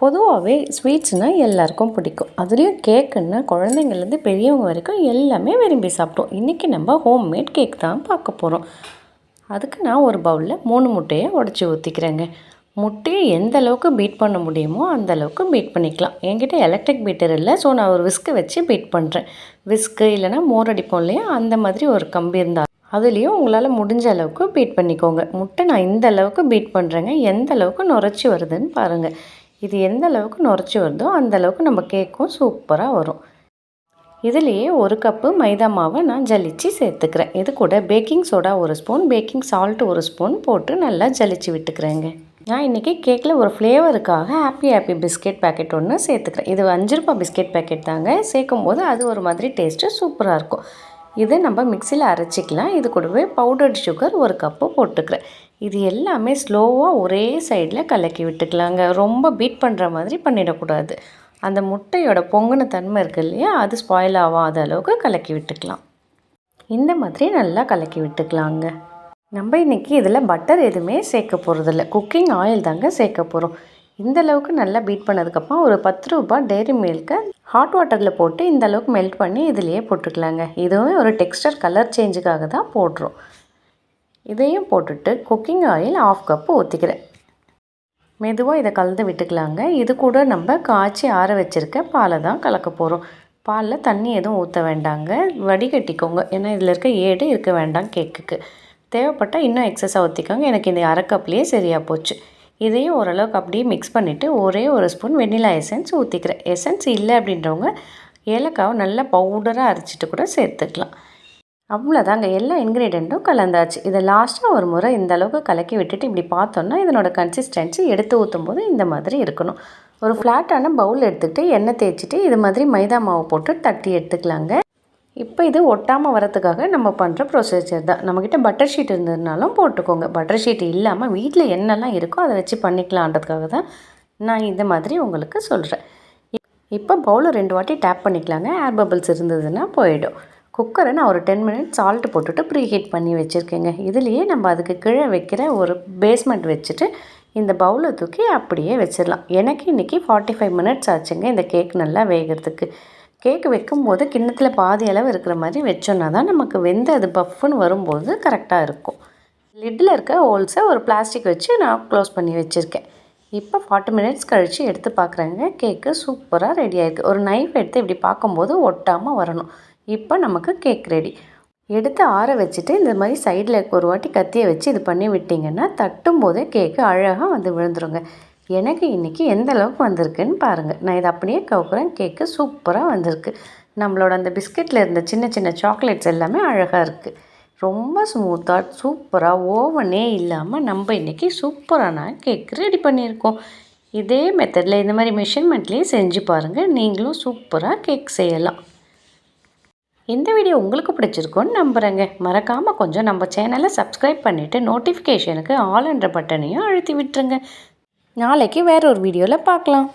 பொதுவாகவே ஸ்வீட்ஸ்னால் எல்லாருக்கும் பிடிக்கும். அதுலேயும் கேக்குன்னா குழந்தைங்கள்லேருந்து பெரியவங்க வரைக்கும் எல்லாமே விரும்பி சாப்பிட்டோம். இன்றைக்கி நம்ம ஹோம்மேட் கேக் தான் பார்க்க போகிறோம். அதுக்கு நான் ஒரு பவுலில் 3 முட்டையை உடச்சி ஊற்றிக்கிறேங்க. முட்டையை எந்த அளவுக்கு பீட் பண்ண முடியுமோ அந்த அளவுக்கு பீட் பண்ணிக்கலாம். என்கிட்ட எலக்ட்ரிக் பீட்டர் இல்லை, ஸோ நான் ஒரு விஸ்க்கு வச்சு பீட் பண்ணுறேன். விஸ்க்கு இல்லைனா மோர் அடிப்போம் இல்லையா, அந்த மாதிரி ஒரு கம்பி இருந்தால் அதுலேயும் உங்களால் முடிஞ்ச அளவுக்கு பீட் பண்ணிக்கோங்க. முட்டை நான் இந்த அளவுக்கு பீட் பண்ணுறேங்க. எந்த அளவுக்கு நுரைச்சி வருதுன்னு பாருங்கள். இது எந்த அளவுக்கு நுரைச்சி வருதோ அந்த அளவுக்கு நம்ம கேக்கும் சூப்பராக வரும். இதுலேயே 1 கப்பு மைதா மாவை நான் ஜலிச்சு சேர்த்துக்கிறேன். இது கூட baking soda 1 spoon, baking salt 1 spoon போட்டு நல்லா ஜலிச்சு விட்டுக்கிறேங்க. நான் இன்றைக்கி கேக்கில் ஒரு ஃப்ளேவருக்காக ஹாப்பி பிஸ்கெட் பேக்கெட் ஒன்று சேர்த்துக்கிறேன். இது 5 ரூபாய் பிஸ்கெட் பேக்கெட் தாங்க. சேர்க்கும் போது அது ஒரு மாதிரி டேஸ்ட்டு சூப்பராக இருக்கும். இதை நம்ம மிக்சியில் அரைச்சிக்கலாம். இது கூடவே பவுடர்டு சுகர் 1 கப்பு போட்டுக்கிறேன். இது எல்லாமே ஸ்லோவாக ஒரே சைடில் கலக்கி விட்டுக்கலாங்க. ரொம்ப பீட் பண்ணுற மாதிரி பண்ணிடக்கூடாது. அந்த முட்டையோட பொங்கின தன்மை இருக்குது இல்லையா, அது ஸ்பாயில் ஆகாத அளவுக்கு கலக்கி விட்டுக்கலாம். இந்த மாதிரி நல்லா கலக்கி விட்டுக்கலாங்க. நம்ம இன்றைக்கி இதில் பட்டர் எதுவுமே சேர்க்க போகிறதில்ல, குக்கிங் ஆயில் தாங்க சேர்க்க போகிறோம். இந்த அளவுக்கு நல்லா பீட் பண்ணதுக்கப்புறம் ஒரு 10 ரூபாய் டெய்ரி மில்க்கை ஹாட் வாட்டரில் போட்டு இந்த அளவுக்கு மெல்ட் பண்ணி இதிலையே போட்டுக்கலாங்க. இதுவும் ஒரு டெக்ஸ்டர் கலர் சேஞ்சுக்காக தான் போடுறோம். இதையும் போட்டுட்டு குக்கிங் ஆயில் 1/2 கப்பு ஊற்றிக்கிறேன். மெதுவாக இதை கலந்து விட்டுக்கலாங்க. இது கூட நம்ம காய்ச்சி ஆற வச்சுருக்க பாலை தான் கலக்க போகிறோம். பாலில் தண்ணி எதுவும் ஊற்ற வேண்டாங்க, வடிகட்டிக்கோங்க. ஏன்னா இதில் இருக்க ஏடு இருக்க வேண்டாம் கேக்குக்கு. தேவைப்பட்டால் இன்னும் எக்ஸஸாக ஊற்றிக்கோங்க. எனக்கு இந்த 1/2 கப்லேயே சரியாக போச்சு. இதையும் ஓரளவுக்கு அப்படியே மிக்ஸ் பண்ணிவிட்டு ஒரே 1 ஸ்பூன் வெண்ணிலா எசன்ஸ் ஊற்றிக்கிறேன். எசன்ஸ் இல்லை அப்படின்றவங்க ஏலக்காவை நல்லா பவுடராக அரைச்சிட்டு கூட சேர்த்துக்கலாம். அவ்வளோதாங்க, எல்லா இன்க்ரீடியண்ட்டும் கலந்தாச்சு. இதை லாஸ்ட்டாக ஒரு முறை இந்த அளவுக்கு கலக்கி விட்டுட்டு இப்படி பார்த்தோன்னா இதனோட கன்சிஸ்டன்சி எடுத்து ஊற்றும் போது இந்த மாதிரி இருக்கணும். ஒரு ஃப்ளாட்டான பவுல் எடுத்துக்கிட்டு எண்ணெய் தேய்ச்சிட்டு இது மாதிரி மைதா மாவு போட்டு தட்டி எடுத்துக்கலாங்க. இப்போ இது ஒட்டாமல் வரத்துக்காக நம்ம பண்ணுற ப்ரொசீஜர் தான். நம்மக்கிட்ட பட்டர் ஷீட் இருந்ததுனாலும் போட்டுக்கோங்க. பட்டர் ஷீட் இல்லாமல் வீட்டில் என்னெல்லாம் இருக்கோ அதை வச்சு பண்ணிக்கலான்றதுக்காக தான் நான் இந்த மாதிரி உங்களுக்கு சொல்கிறேன். இப்போ பவுலை 2 வாட்டி டேப் பண்ணிக்கலாங்க. ஏர் பபிள்ஸ் இருந்ததுன்னா போயிடும். குக்கரை நான் ஒரு 10 மினிட்ஸ் சால்ட்டு போட்டுட்டு ப்ரீ ஹீட் பண்ணி வச்சுருக்கேங்க. இதுலேயே நம்ம அதுக்கு கீழே வைக்கிற ஒரு பேஸ்மெண்ட் வச்சுட்டு இந்த பவுலை தூக்கி அப்படியே வச்சிடலாம். எனக்கு இன்றைக்கி 45 மினிட்ஸ் ஆச்சுங்க இந்த கேக் நல்லா வேகிறதுக்கு. கேக்கு வைக்கும்போது கிண்ணத்தில் பாதி அளவு இருக்கிற மாதிரி வச்சோன்னா தான் நமக்கு வெந்து அது பஃப்னு வரும்போது கரெக்டாக இருக்கும். லிட்டில் இருக்க ஹோல்ஸை ஒரு பிளாஸ்டிக் வச்சு நான் க்ளோஸ் பண்ணி வச்சுருக்கேன். இப்போ 40 மினிட்ஸ் கழித்து எடுத்து பார்க்குறேங்க. கேக்கு சூப்பராக ரெடி ஆகிருக்கு. ஒரு நைஃப் எடுத்து இப்படி பார்க்கும்போது ஒட்டாமல் வரணும். இப்போ நமக்கு கேக் ரெடி. எடுத்து ஆற வச்சுட்டு இந்த மாதிரி சைடில் ஒரு வாட்டி கத்தியை வச்சு இது பண்ணி விட்டிங்கன்னா தட்டும் போதே கேக்கு அழகாக வந்து விழுந்துருங்க. எனக்கு இன்றைக்கி எந்த அளவுக்கு வந்திருக்குன்னு பாருங்கள். நான் இதை அப்படியே கவுக்குறேன். கேக்கு சூப்பராக வந்திருக்கு. நம்மளோட அந்த பிஸ்கெட்டில் இருந்த சின்ன சின்ன சாக்லேட்ஸ் எல்லாமே அழகாக இருக்குது. ரொம்ப ஸ்மூத்தாக சூப்பராக ஓவனே இல்லாமல் நம்ம இன்றைக்கி சூப்பரான கேக் ரெடி பண்ணியிருக்கோம். இதே மெத்தடில் இந்த மாதிரி மெஷர்மெண்ட்லேயே செஞ்சு பாருங்கள். நீங்களும் சூப்பராக கேக் செய்யலாம். இந்த வீடியோ உங்களுக்கு பிடிச்சிருக்கோன்னு நம்புகிறேங்க. மறக்காமல் கொஞ்சம் நம்ம சேனலை சப்ஸ்கிரைப் பண்ணிவிட்டு நோட்டிஃபிகேஷனுக்கு ஆல் என்ற பட்டனையும் அழுத்தி விட்டுருங்க. நாளைக்கு வேற ஒரு வீடியோவில் பார்க்கலாம்.